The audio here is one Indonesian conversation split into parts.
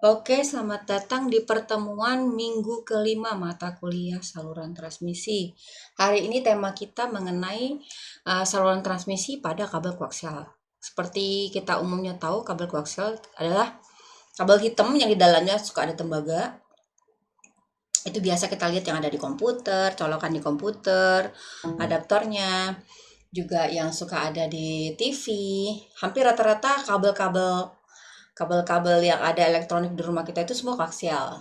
Oke, selamat datang di pertemuan minggu kelima mata kuliah saluran transmisi. Hari ini tema kita mengenai saluran transmisi pada kabel koaksial. Seperti kita umumnya tahu, kabel koaksial adalah kabel hitam yang di dalamnya suka ada tembaga. Itu biasa kita lihat yang ada di komputer, colokan di komputer, adaptornya, juga yang suka ada di TV. Hampir rata-rata kabel-kabel yang ada elektronik di rumah kita itu semua koaksial.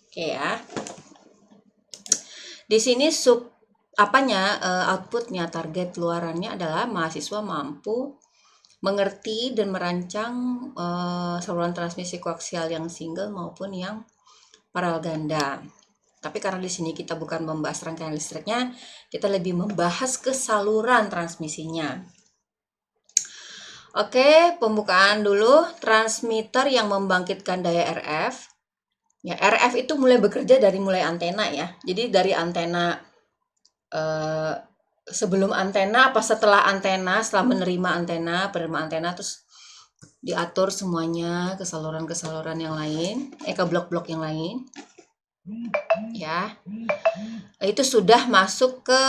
Oke ya. Di sini outputnya, target luarannya adalah mahasiswa mampu mengerti dan merancang saluran transmisi koaksial yang single maupun yang paralel ganda. Tapi karena di sini kita bukan membahas rangkaian listriknya, kita lebih membahas ke saluran transmisinya. Oke, pembukaan dulu. Transmitter yang membangkitkan daya RF. Ya, RF itu mulai bekerja dari mulai antena ya. Jadi dari antena sebelum antena apa setelah antena, setelah menerima penerima antena terus diatur semuanya ke saluran-saluran yang lain, ke blok-blok yang lain. Ya. Itu sudah masuk ke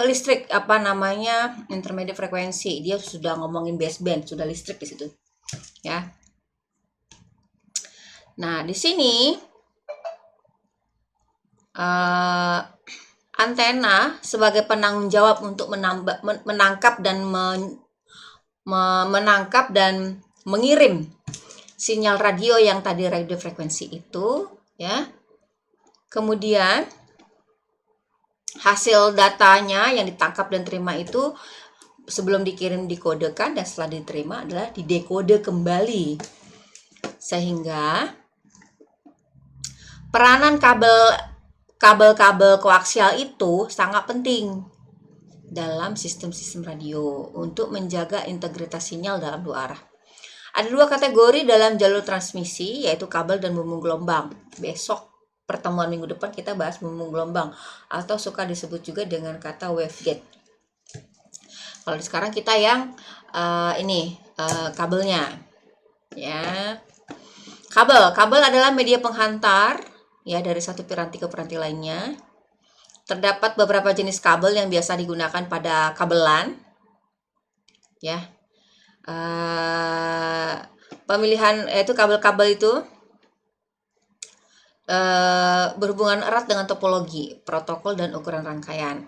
listrik intermediate frekuensi. Dia sudah ngomongin baseband, sudah listrik di situ. Ya. Nah, di sini antena sebagai penanggung jawab untuk menangkap dan mengirim sinyal radio yang tadi radio frekuensi itu, ya. Kemudian hasil datanya yang ditangkap dan terima itu sebelum dikirim dikodekan dan setelah diterima adalah didekode kembali. Sehingga peranan kabel-kabel koaksial itu sangat penting dalam sistem-sistem radio untuk menjaga integritas sinyal dalam dua arah. Ada dua kategori dalam jalur transmisi, yaitu kabel dan bumbung gelombang. Besok pertemuan minggu depan kita bahas bumbung gelombang atau suka disebut juga dengan kata waveguide. Kalau sekarang kita yang kabelnya, ya. Kabel adalah media penghantar ya dari satu piranti ke piranti lainnya. Terdapat beberapa jenis kabel yang biasa digunakan pada kabelan, ya. Pemilihan yaitu kabel-kabel itu berhubungan erat dengan topologi, protokol, dan ukuran rangkaian.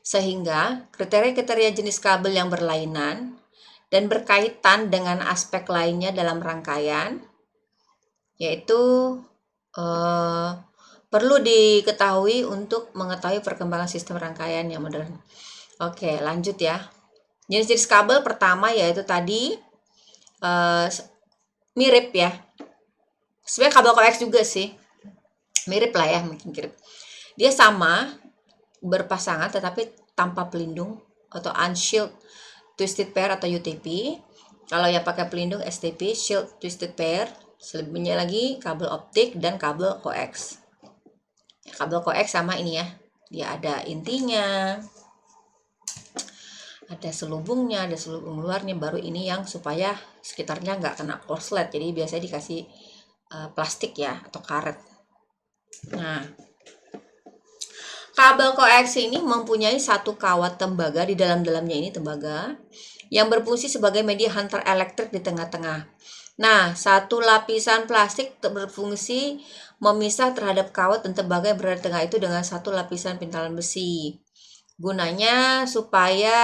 Sehingga kriteria-kriteria jenis kabel yang berlainan dan berkaitan dengan aspek lainnya dalam rangkaian, yaitu perlu diketahui untuk mengetahui perkembangan sistem rangkaian yang modern. Oke, lanjut ya. Jenis-jenis kabel pertama yaitu tadi mirip ya. Sebenarnya kabel koax juga sih. Mirip lah ya, mungkin mirip. Dia sama, berpasangan tetapi tanpa pelindung atau unshielded twisted pair atau UTP. Kalau yang pakai pelindung STP, shield twisted pair. Selebihnya lagi kabel optik dan kabel koax. Kabel koax sama ini ya. Dia ada intinya, ada selubungnya, ada selubung luarnya. Baru ini yang supaya sekitarnya nggak kena korslet. Jadi biasanya dikasih plastik ya atau karet. Nah, kabel koax ini mempunyai satu kawat tembaga di dalamnya ini tembaga yang berfungsi sebagai media hantar elektrik di tengah-tengah. Nah, satu lapisan plastik berfungsi memisah terhadap kawat dan tembaga yang berada di tengah itu dengan satu lapisan pintalan besi. Gunanya supaya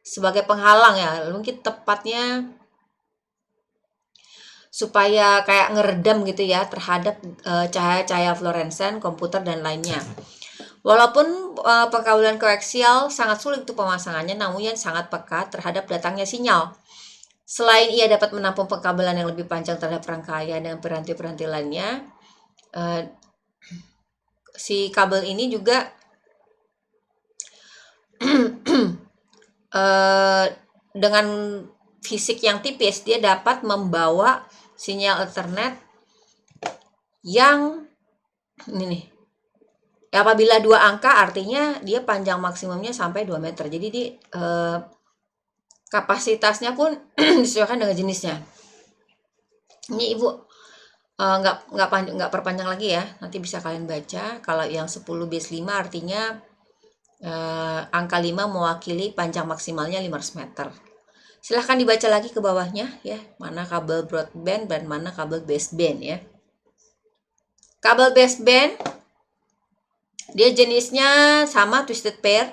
sebagai penghalang ya, mungkin tepatnya supaya kayak ngeredam gitu ya terhadap cahaya-cahaya fluoresan, komputer dan lainnya. Walaupun pengkabelan koaksial sangat sulit untuk pemasangannya, namun ia sangat peka terhadap datangnya sinyal. Selain ia dapat menampung pengkabelan yang lebih panjang terhadap rangkaian dan piranti-piranti lainnya, si kabel ini juga dengan fisik yang tipis, dia dapat membawa sinyal Ethernet yang ini nih. Apabila 2 angka artinya dia panjang maksimumnya sampai 2 meter. Jadi di kapasitasnya pun disesuaikan dengan jenisnya. Ini Ibu nggak perpanjang lagi ya, nanti bisa kalian baca. Kalau yang 10 base 5 artinya angka 5 mewakili panjang maksimalnya 500 meter. Silahkan dibaca lagi ke bawahnya ya, mana kabel broadband dan mana kabel baseband ya. Kabel baseband dia jenisnya sama twisted pair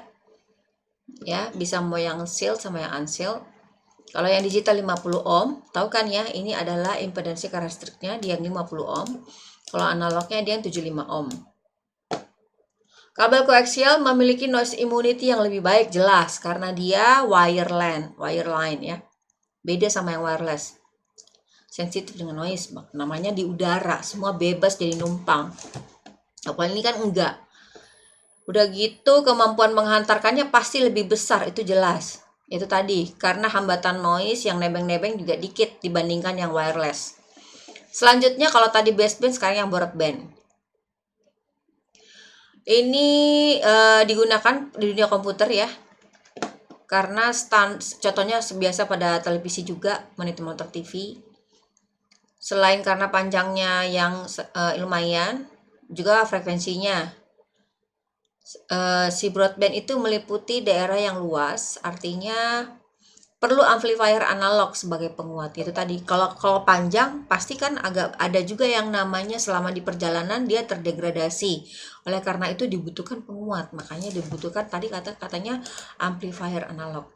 ya, bisa mau yang sealed sama yang unsealed. Kalau yang digital 50 ohm, tahu kan ya, ini adalah impedansi karakteristiknya dia 50 ohm. Kalau analognya dia 75 ohm. Kabel koaksial memiliki noise immunity yang lebih baik, jelas, karena dia wireline ya. Beda sama yang wireless. Sensitif dengan noise, namanya di udara, semua bebas jadi numpang. Kalau ini kan enggak. Udah gitu kemampuan menghantarkannya pasti lebih besar, itu jelas. Itu tadi, karena hambatan noise yang nebeng-nebeng juga dikit dibandingkan yang wireless. Selanjutnya kalau tadi baseband, sekarang yang broadband. Ini digunakan di dunia komputer ya, karena contohnya biasa pada televisi juga, monitor TV. Selain karena panjangnya yang lumayan, juga frekuensinya. Si broadband itu meliputi daerah yang luas, artinya perlu amplifier analog sebagai penguat. Itu tadi, kalau panjang pasti kan agak ada juga yang namanya selama di perjalanan dia terdegradasi. Oleh karena itu dibutuhkan penguat, makanya dibutuhkan tadi katanya amplifier analog.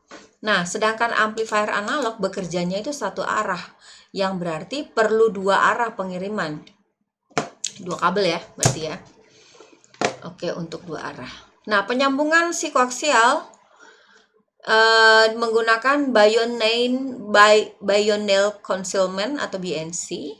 Nah, sedangkan amplifier analog bekerjanya itu satu arah, yang berarti perlu dua arah pengiriman. Dua kabel ya, berarti ya. Oke, untuk dua arah. Nah, penyambungan si koaksial menggunakan Bionell concealment atau BNC.